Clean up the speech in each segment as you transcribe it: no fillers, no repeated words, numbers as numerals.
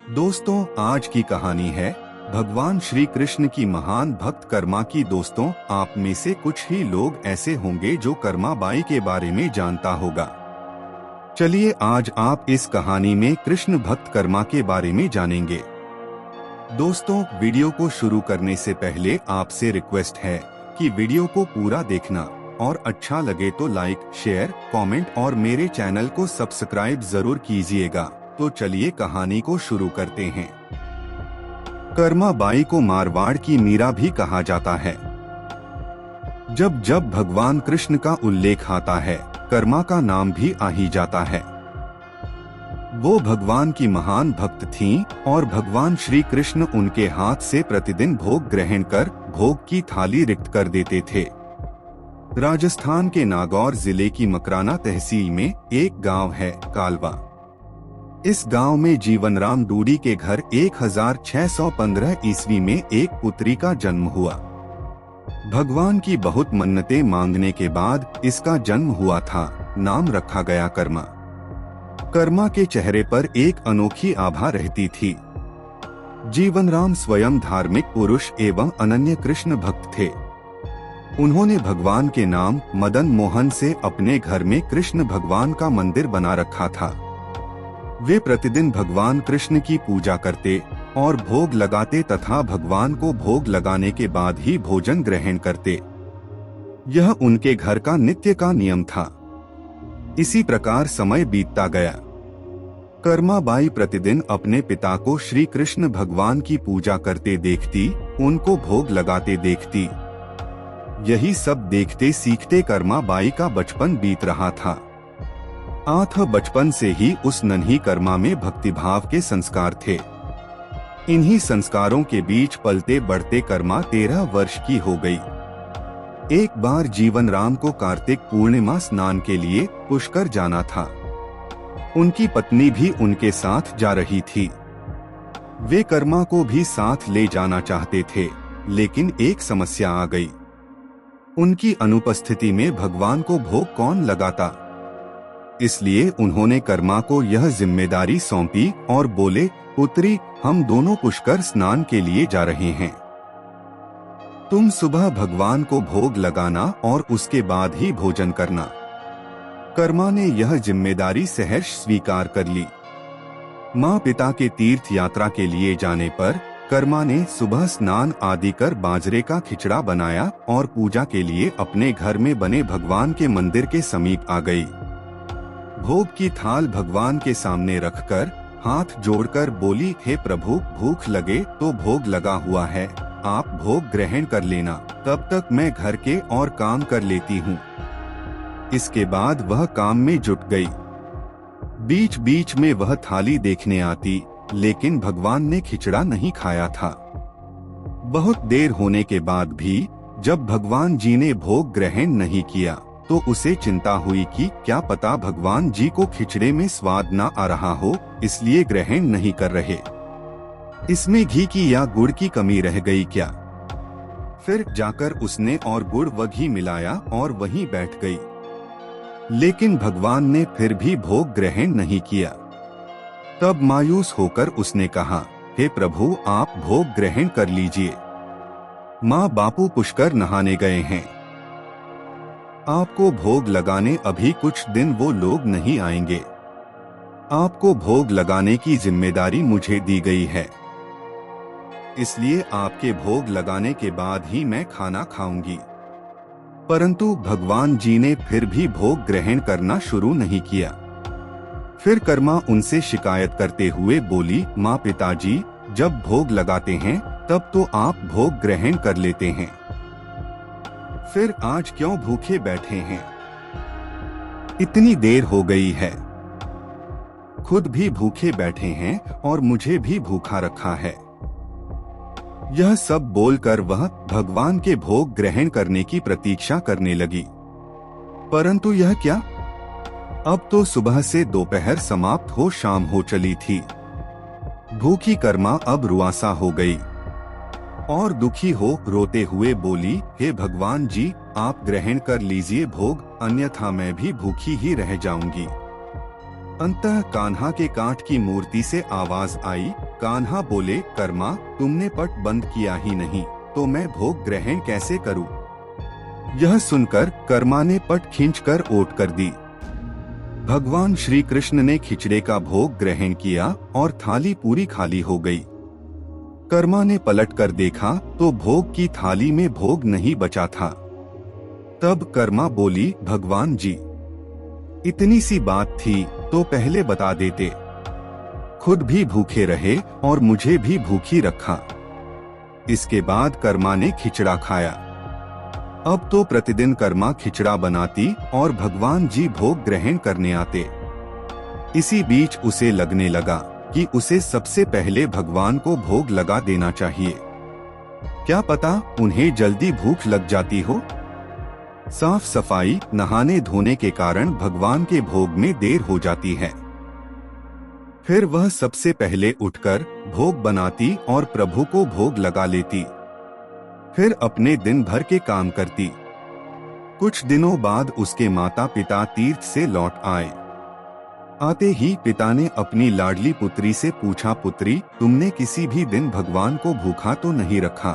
दोस्तों, आज की कहानी है भगवान श्री कृष्ण की महान भक्त कर्मा की। दोस्तों, आप में से कुछ ही लोग ऐसे होंगे जो कर्मा बाई के बारे में जानता होगा। चलिए आज आप इस कहानी में कृष्ण भक्त कर्मा के बारे में जानेंगे। दोस्तों, वीडियो को शुरू करने से पहले आपसे रिक्वेस्ट है कि वीडियो को पूरा देखना और अच्छा लगे तो लाइक, शेयर, कमेंट और मेरे चैनल को सब्सक्राइब जरूर कीजिएगा। तो चलिए कहानी को शुरू करते हैं। कर्मा बाई को मारवाड़ की मीरा भी कहा जाता है। जब जब भगवान कृष्ण का उल्लेख आता है, कर्मा का नाम भी आ ही जाता है। वो भगवान की महान भक्त थीं और भगवान श्री कृष्ण उनके हाथ से प्रतिदिन भोग ग्रहण कर भोग की थाली रिक्त कर देते थे। राजस्थान के नागौर जिले की मकराना तहसील में एक गांव है कालवा। इस गांव में जीवनराम डूडी के घर 1615 ईस्वी में एक पुत्री का जन्म हुआ। भगवान की बहुत मन्नतें मांगने के बाद इसका जन्म हुआ था। नाम रखा गया कर्मा। कर्मा के चेहरे पर एक अनोखी आभा रहती थी। जीवनराम स्वयं धार्मिक पुरुष एवं अनन्य कृष्ण भक्त थे। उन्होंने भगवान के नाम मदन मोहन से अपने घर में कृष्ण भगवान का मंदिर बना रखा था। वे प्रतिदिन भगवान कृष्ण की पूजा करते और भोग लगाते तथा भगवान को भोग लगाने के बाद ही भोजन ग्रहण करते। यह उनके घर का नित्य का नियम था। इसी प्रकार समय बीतता गया। कर्मा बाई प्रतिदिन अपने पिता को श्री कृष्ण भगवान की पूजा करते देखती, उनको भोग लगाते देखती। यही सब देखते सीखते कर्मा बाई का बचपन बीत रहा था। बचपन से ही उस नन्ही कर्मा में भक्तिभाव के संस्कार थे। इन्हीं संस्कारों के बीच पलते बढ़ते कर्मा 13 वर्ष की हो गई। एक बार जीवनराम को कार्तिक पूर्णिमा स्नान के लिए पुष्कर जाना था। उनकी पत्नी भी उनके साथ जा रही थी। वे कर्मा को भी साथ ले जाना चाहते थे, लेकिन एक समस्या आ गई। उनकी अनुपस्थिति में भगवान को भोग कौन लगाता। इसलिए उन्होंने कर्मा को यह जिम्मेदारी सौंपी और बोले, पुत्री, हम दोनों पुष्कर स्नान के लिए जा रहे हैं। तुम सुबह भगवान को भोग लगाना और उसके बाद ही भोजन करना। कर्मा ने यह जिम्मेदारी सहर्ष स्वीकार कर ली। माँ पिता के तीर्थ यात्रा के लिए जाने पर कर्मा ने सुबह स्नान आदि कर बाजरे का खिचड़ा बनाया और पूजा के लिए अपने घर में बने भगवान के मंदिर के समीप आ गई। भोग की थाल भगवान के सामने रखकर हाथ जोड़कर बोली, हे प्रभु, भूख लगे तो भोग लगा हुआ है, आप भोग ग्रहण कर लेना, तब तक मैं घर के और काम कर लेती हूँ। इसके बाद वह काम में जुट गई। बीच बीच में वह थाली देखने आती, लेकिन भगवान ने खिचड़ा नहीं खाया था। बहुत देर होने के बाद भी जब भगवान जी ने भोग ग्रहण नहीं किया तो उसे चिंता हुई कि क्या पता भगवान जी को खिचड़े में स्वाद न आ रहा हो, इसलिए ग्रहण नहीं कर रहे। इसमें घी की या गुड़ की कमी रह गई क्या। फिर जाकर उसने और गुड़ व घी मिलाया और वहीं बैठ गई। लेकिन भगवान ने फिर भी भोग ग्रहण नहीं किया। तब मायूस होकर उसने कहा, हे प्रभु, आप भोग ग्रहण कर लीजिए। माँ बापू पुष्कर नहाने गए हैं। आपको भोग लगाने अभी कुछ दिन वो लोग नहीं आएंगे। आपको भोग लगाने की जिम्मेदारी मुझे दी गई है, इसलिए आपके भोग लगाने के बाद ही मैं खाना खाऊंगी। परंतु भगवान जी ने फिर भी भोग ग्रहण करना शुरू नहीं किया। फिर कर्मा उनसे शिकायत करते हुए बोली, माँ पिताजी, जब भोग लगाते हैं तब तो आप भोग ग्रहण कर लेते हैं, फिर आज क्यों भूखे बैठे हैं। इतनी देर हो गई है, खुद भी भूखे बैठे हैं और मुझे भी भूखा रखा है। यह सब बोलकर वह भगवान के भोग ग्रहण करने की प्रतीक्षा करने लगी। परंतु यह क्या, अब तो सुबह से दोपहर समाप्त हो शाम हो चली थी। भूखी कर्मा अब रुआसा हो गई और दुखी हो रोते हुए बोली, हे भगवान जी, आप ग्रहण कर लीजिए भोग, अन्यथा मैं भी भूखी ही रह जाऊंगी। अंतः कान्हा के काठ की मूर्ति से आवाज आई, कान्हा बोले, कर्मा तुमने पट बंद किया ही नहीं तो मैं भोग ग्रहण कैसे करूं? यह सुनकर कर्मा ने पट खींचकर ओट कर दी। भगवान श्री कृष्ण ने खिचड़े का भोग ग्रहण किया और थाली पूरी खाली हो गई। कर्मा ने पलट कर देखा तो भोग की थाली में भोग नहीं बचा था। तब कर्मा बोली, भगवान जी, इतनी सी बात थी तो पहले बता देते, खुद भी भूखे रहे और मुझे भी भूखी रखा। इसके बाद कर्मा ने खिचड़ा खाया। अब तो प्रतिदिन कर्मा खिचड़ा बनाती और भगवान जी भोग ग्रहण करने आते। इसी बीच उसे लगने लगा कि उसे सबसे पहले भगवान को भोग लगा देना चाहिए। क्या पता उन्हें जल्दी भूख लग जाती हो। साफ सफाई, नहाने धोने के कारण भगवान के भोग में देर हो जाती है। फिर वह सबसे पहले उठकर भोग बनाती और प्रभु को भोग लगा लेती। फिर अपने दिन भर के काम करती। कुछ दिनों बाद उसके माता पिता तीर्थ से लौट आए। आते ही पिता ने अपनी लाडली पुत्री से पूछा, पुत्री तुमने किसी भी दिन भगवान को भूखा तो नहीं रखा?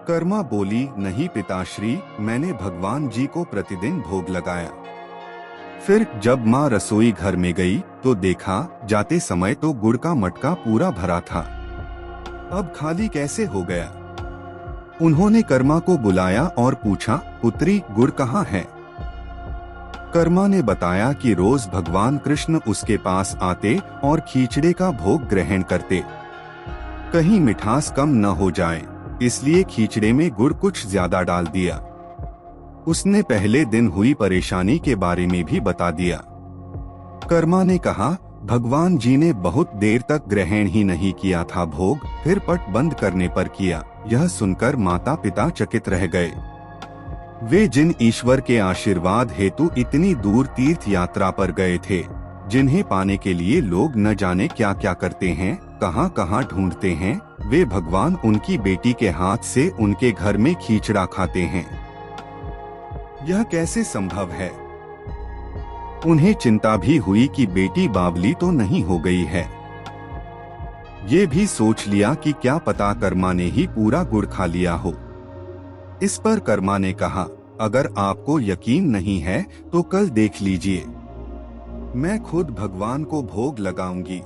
कर्मा बोली, नहीं पिताश्री, मैंने भगवान जी को प्रतिदिन भोग लगाया। फिर जब माँ रसोई घर में गई तो देखा जाते समय तो गुड़ का मटका पूरा भरा था, अब खाली कैसे हो गया? उन्होंने कर्मा को बुलाया और पूछा, पुत्री गुड़ कहाँ है? कर्मा ने बताया कि रोज भगवान कृष्ण उसके पास आते और खिचड़े का भोग ग्रहण करते। कहीं मिठास कम न हो जाए इसलिए खिचड़े में गुड़ कुछ ज्यादा डाल दिया। उसने पहले दिन हुई परेशानी के बारे में भी बता दिया। कर्मा ने कहा, भगवान जी ने बहुत देर तक ग्रहण ही नहीं किया था भोग, फिर पट बंद करने पर किया। यह सुनकर माता पिता चकित रह गए। वे जिन ईश्वर के आशीर्वाद हेतु इतनी दूर तीर्थ यात्रा पर गए थे, जिन्हें पाने के लिए लोग न जाने क्या क्या करते हैं, कहां कहां ढूंढते हैं, वे भगवान उनकी बेटी के हाथ से उनके घर में खिचड़ा खाते हैं। यह कैसे संभव है? उन्हें चिंता भी हुई कि बेटी बावली तो नहीं हो गई है। ये भी सोच लिया कि क्या पता कर्मा ने ही पूरा गुड़ खा लिया हो। इस पर कर्मा ने कहा, अगर आपको यकीन नहीं है तो कल देख लीजिए, मैं खुद भगवान को भोग लगाऊंगी।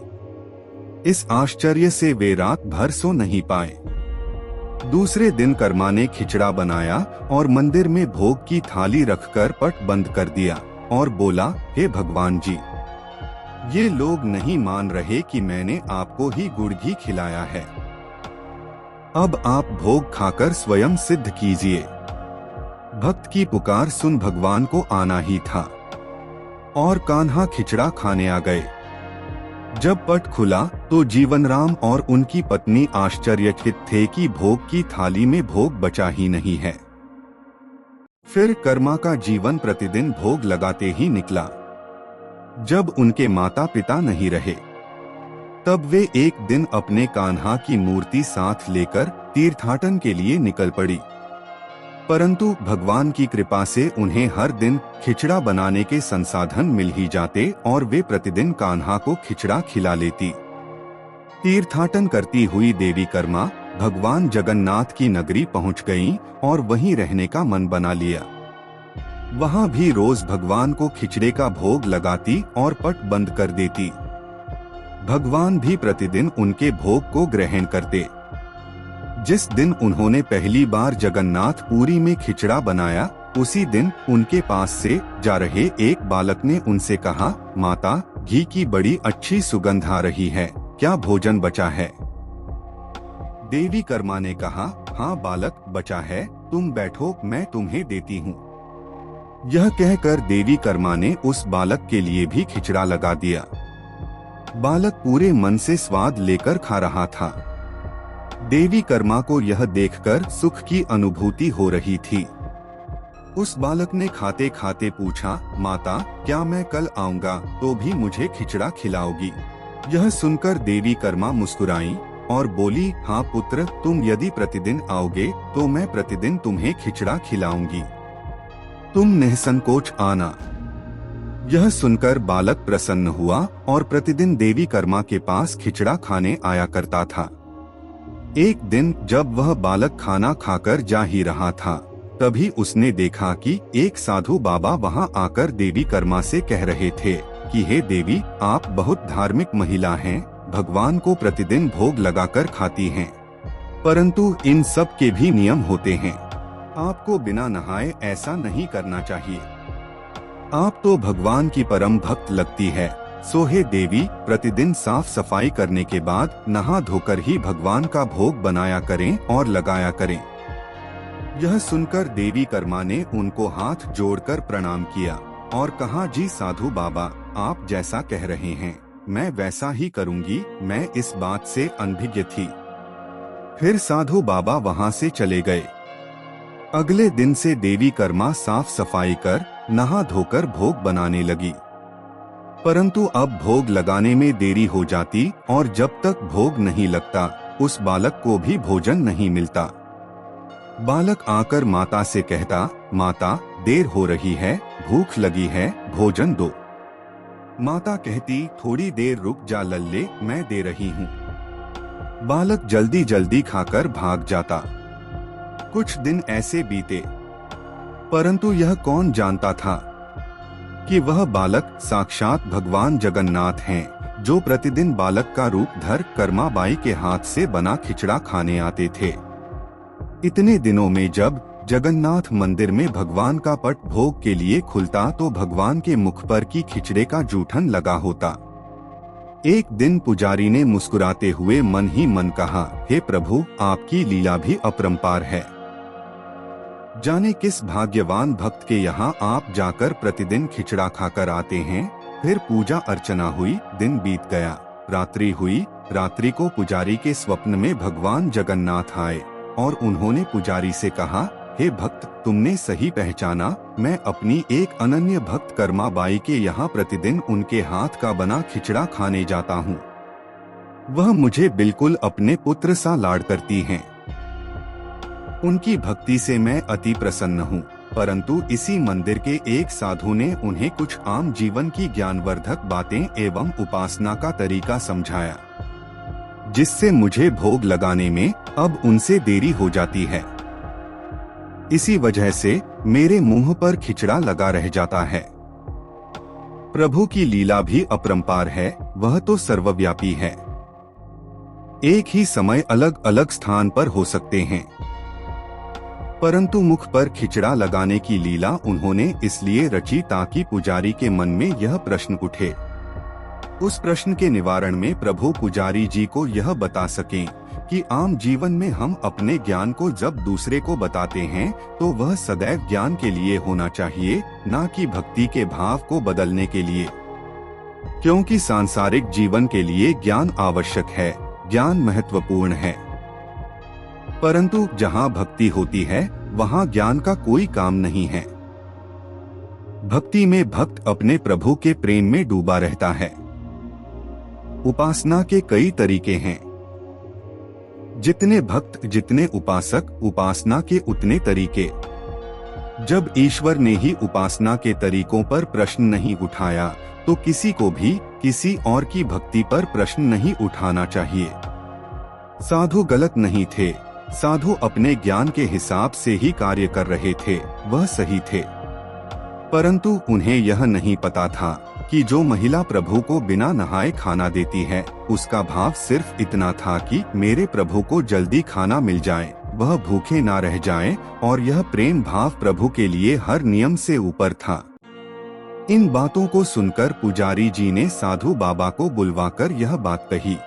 इस आश्चर्य से वे रात भर सो नहीं पाए। दूसरे दिन कर्मा ने खिचड़ा बनाया और मंदिर में भोग की थाली रखकर पट बंद कर दिया और बोला, हे भगवान जी, ये लोग नहीं मान रहे कि मैंने आपको ही गुड़ घी खिलाया है। अब आप भोग खाकर स्वयं सिद्ध कीजिए। भक्त की पुकार सुन भगवान को आना ही था और कान्हा खिचड़ा खाने आ गए। जब पट खुला तो जीवनराम और उनकी पत्नी आश्चर्यचकित थे कि भोग की थाली में भोग बचा ही नहीं है। फिर कर्मा का जीवन प्रतिदिन भोग लगाते ही निकला। जब उनके माता पिता नहीं रहे तब वे एक दिन अपने कान्हा की मूर्ति साथ लेकर तीर्थाटन के लिए निकल पड़ी। परंतु भगवान की कृपा से उन्हें हर दिन खिचड़ा बनाने के संसाधन मिल ही जाते और वे प्रतिदिन कान्हा को खिचड़ा खिला लेती। तीर्थाटन करती हुई देवी कर्मा भगवान जगन्नाथ की नगरी पहुंच गईं और वहीं रहने का मन बना लिया। वहां भी रोज भगवान को खिचड़े का भोग लगाती और पट बंद कर देती। भगवान भी प्रतिदिन उनके भोग को ग्रहण करते। जिस दिन उन्होंने पहली बार जगन्नाथ पुरी में खिचड़ा बनाया, उसी दिन उनके पास से जा रहे एक बालक ने उनसे कहा, माता, घी की बड़ी अच्छी सुगंध आ रही है, क्या भोजन बचा है? देवी कर्मा ने कहा, हाँ बालक, बचा है, तुम बैठो, मैं तुम्हें देती हूँ। यह कहकर देवी कर्मा ने उस बालक के लिए भी खिचड़ा लगा दिया। बालक पूरे मन से स्वाद लेकर खा रहा था। देवी कर्मा को यह देखकर सुख की अनुभूति हो रही थी। उस बालक ने खाते खाते पूछा, माता, क्या मैं कल आऊंगा तो भी मुझे खिचड़ा खिलाओगी? यह सुनकर देवी कर्मा मुस्कुराई और बोली, हाँ पुत्र, तुम यदि प्रतिदिन आओगे तो मैं प्रतिदिन तुम्हें खिचड़ा खिलाऊंगी। तुम निसंकोच आना। यह सुनकर बालक प्रसन्न हुआ और प्रतिदिन देवी कर्मा के पास खिचड़ा खाने आया करता था। एक दिन जब वह बालक खाना खाकर जा ही रहा था, तभी उसने देखा कि एक साधु बाबा वहां आकर देवी कर्मा से कह रहे थे कि हे देवी, आप बहुत धार्मिक महिला हैं, भगवान को प्रतिदिन भोग लगाकर खाती हैं, परंतु इन सब के भी नियम होते हैं। आपको बिना नहाए ऐसा नहीं करना चाहिए। आप तो भगवान की परम भक्त लगती है, सो हे देवी, प्रतिदिन साफ सफाई करने के बाद नहा धोकर ही भगवान का भोग बनाया करें और लगाया करें। यह सुनकर देवी कर्मा ने उनको हाथ जोड़कर प्रणाम किया और कहा, जी साधु बाबा, आप जैसा कह रहे हैं मैं वैसा ही करूंगी, मैं इस बात से अनभिज्ञ थी। फिर साधु बाबा वहां से चले गए। अगले दिन से देवी कर्मा साफ सफाई कर नहा धोकर भोग बनाने लगी, परंतु अब भोग लगाने में देरी हो जाती और जब तक भोग नहीं लगता उस बालक को भी भोजन नहीं मिलता। बालक आकर माता से कहता, माता, देर हो रही है, भूख लगी है, भोजन दो। माता कहती, थोड़ी देर रुक जा लल्ले, मैं दे रही हूँ। बालक जल्दी जल्दी खाकर भाग जाता। कुछ दिन ऐसे बीते, परंतु यह कौन जानता था कि वह बालक साक्षात भगवान जगन्नाथ हैं, जो प्रतिदिन बालक का रूप धर कर्मा बाई के हाथ से बना खिचड़ा खाने आते थे। इतने दिनों में जब जगन्नाथ मंदिर में भगवान का पट भोग के लिए खुलता तो भगवान के मुख पर की खिचड़े का जूठन लगा होता। एक दिन पुजारी ने मुस्कुराते हुए मन ही मन कहा, हे प्रभु, आपकी लीला भी अपरंपार है। जाने किस भाग्यवान भक्त के यहाँ आप जाकर प्रतिदिन खिचड़ा खाकर आते हैं। फिर पूजा अर्चना हुई, दिन बीत गया, रात्रि हुई। रात्रि को पुजारी के स्वप्न में भगवान जगन्नाथ आए और उन्होंने पुजारी से कहा, हे भक्त, तुमने सही पहचाना, मैं अपनी एक अनन्य भक्त कर्मा बाई के यहाँ प्रतिदिन उनके हाथ का बना खिचड़ा खाने जाता हूँ। वह मुझे बिल्कुल अपने पुत्र सा लाड करती हैं। उनकी भक्ति से मैं अति प्रसन्न हूँ, परंतु इसी मंदिर के एक साधु ने उन्हें कुछ आम जीवन की ज्ञानवर्धक बातें एवं उपासना का तरीका समझाया, जिससे मुझे भोग लगाने में अब उनसे देरी हो जाती है। इसी वजह से मेरे मुंह पर खिचड़ा लगा रह जाता है। प्रभु की लीला भी अपरंपार है, वह तो सर्वव्यापी है। एक ही समय अलग अलग स्थान पर हो सकते हैं, परंतु मुख पर खिचड़ा लगाने की लीला उन्होंने इसलिए रची ताकि पुजारी के मन में यह प्रश्न उठे। उस प्रश्न के निवारण में प्रभु पुजारी जी को यह बता सकें कि आम जीवन में हम अपने ज्ञान को जब दूसरे को बताते हैं तो वह सदैव ज्ञान के लिए होना चाहिए, न कि भक्ति के भाव को बदलने के लिए। क्योंकि सांसारिक जीवन के लिए ज्ञान आवश्यक है, ज्ञान महत्वपूर्ण है, परंतु जहाँ भक्ति होती है वहाँ ज्ञान का कोई काम नहीं है। भक्ति में भक्त अपने प्रभु के प्रेम में डूबा रहता है। उपासना के कई तरीके हैं। जितने भक्त जितने उपासक, उपासना के उतने तरीके। जब ईश्वर ने ही उपासना के तरीकों पर प्रश्न नहीं उठाया तो किसी को भी किसी और की भक्ति पर प्रश्न नहीं उठाना चाहिए। साधु गलत नहीं थे, साधु अपने ज्ञान के हिसाब से ही कार्य कर रहे थे, वह सही थे, परंतु उन्हें यह नहीं पता था कि जो महिला प्रभु को बिना नहाए खाना देती है उसका भाव सिर्फ इतना था कि मेरे प्रभु को जल्दी खाना मिल जाए, वह भूखे ना रह जाएं, और यह प्रेम भाव प्रभु के लिए हर नियम से ऊपर था। इन बातों को सुनकर पुजारी जी ने साधु बाबा को बुलवाकर यह बात कही।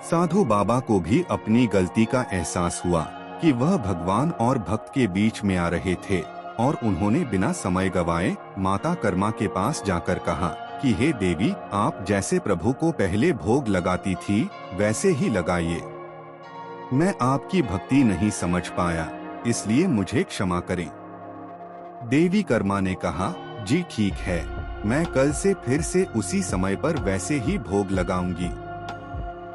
साधु बाबा को भी अपनी गलती का एहसास हुआ कि वह भगवान और भक्त के बीच में आ रहे थे, और उन्होंने बिना समय गवाए माता कर्मा के पास जाकर कहा कि हे देवी, आप जैसे प्रभु को पहले भोग लगाती थी वैसे ही लगाइए। मैं आपकी भक्ति नहीं समझ पाया, इसलिए मुझे क्षमा करें। देवी कर्मा ने कहा, जी ठीक है, मैं कल से फिर से उसी समय पर वैसे ही भोग लगाऊंगी।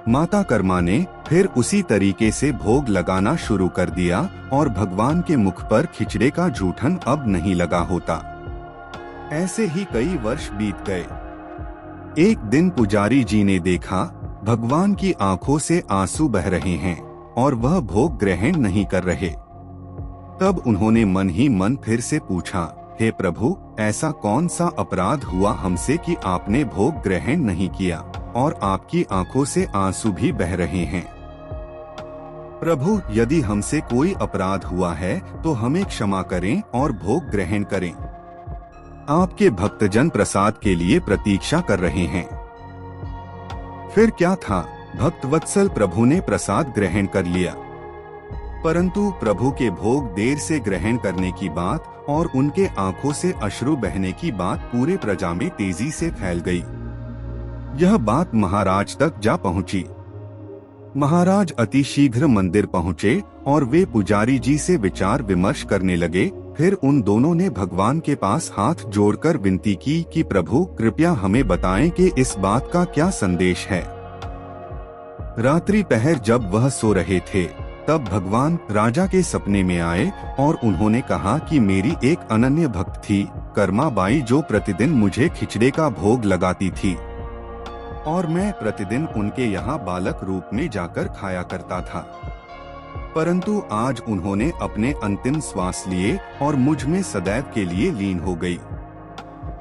माता कर्मा ने फिर उसी तरीके से भोग लगाना शुरू कर दिया और भगवान के मुख पर खिचड़े का जूठन अब नहीं लगा होता। ऐसे ही कई वर्ष बीत गए। एक दिन पुजारी जी ने देखा भगवान की आंखों से आंसू बह रहे हैं और वह भोग ग्रहण नहीं कर रहे। तब उन्होंने मन ही मन फिर से पूछा, हे प्रभु, ऐसा कौन सा अपराध हुआ हमसे कि आपने भोग ग्रहण नहीं किया और आपकी आंखों से आंसू भी बह रहे हैं। प्रभु, यदि हमसे कोई अपराध हुआ है तो हमें क्षमा करें और भोग ग्रहण करें। आपके भक्तजन प्रसाद के लिए प्रतीक्षा कर रहे हैं। फिर क्या था, भक्तवत्सल प्रभु ने प्रसाद ग्रहण कर लिया, परंतु प्रभु के भोग देर से ग्रहण करने की बात और उनके आंखों से अश्रु बहने की बात पूरे प्रजा में तेजी से फैल गई। यह बात महाराज तक जा पहुंची। महाराज अतिशीघ्र मंदिर पहुंचे और वे पुजारी जी से विचार विमर्श करने लगे। फिर उन दोनों ने भगवान के पास हाथ जोड़कर विनती की कि प्रभु, कृपया हमें बताएं कि इस बात का क्या संदेश है। रात्रि पहर जब वह सो रहे थे, तब भगवान राजा के सपने में आए और उन्होंने कहा कि मेरी एक अनन्य भक्त थी, कर्मा बाई, जो प्रतिदिन मुझे खिचड़े का भोग लगाती थी और मैं प्रतिदिन उनके यहाँ बालक रूप में जाकर खाया करता था। परंतु आज उन्होंने अपने अंतिम श्वास लिए और मुझ में सदैव के लिए लीन हो गई।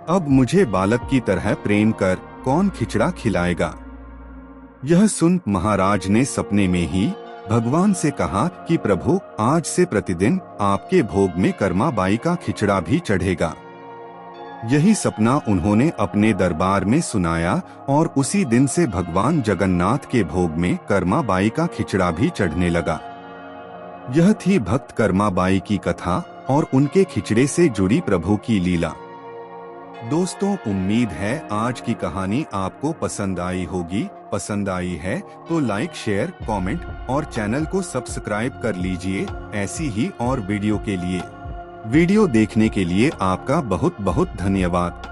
अब मुझे बालक की तरह प्रेम कर कौन खिचड़ा खिलाएगा। यह सुन महाराज ने सपने में ही भगवान से कहा कि प्रभु, आज से प्रतिदिन आपके भोग में कर्मा बाई का खिचड़ा भी चढ़ेगा। यही सपना उन्होंने अपने दरबार में सुनाया और उसी दिन से भगवान जगन्नाथ के भोग में कर्मा बाई का खिचड़ा भी चढ़ने लगा। यह थी भक्त कर्मा बाई की कथा और उनके खिचड़े से जुड़ी प्रभु की लीला। दोस्तों, उम्मीद है आज की कहानी आपको पसंद आई होगी। पसंद आई है तो लाइक, शेयर, कमेंट और चैनल को सब्सक्राइब कर लीजिए ऐसी ही और वीडियो के लिए। वीडियो देखने के लिए आपका बहुत बहुत धन्यवाद।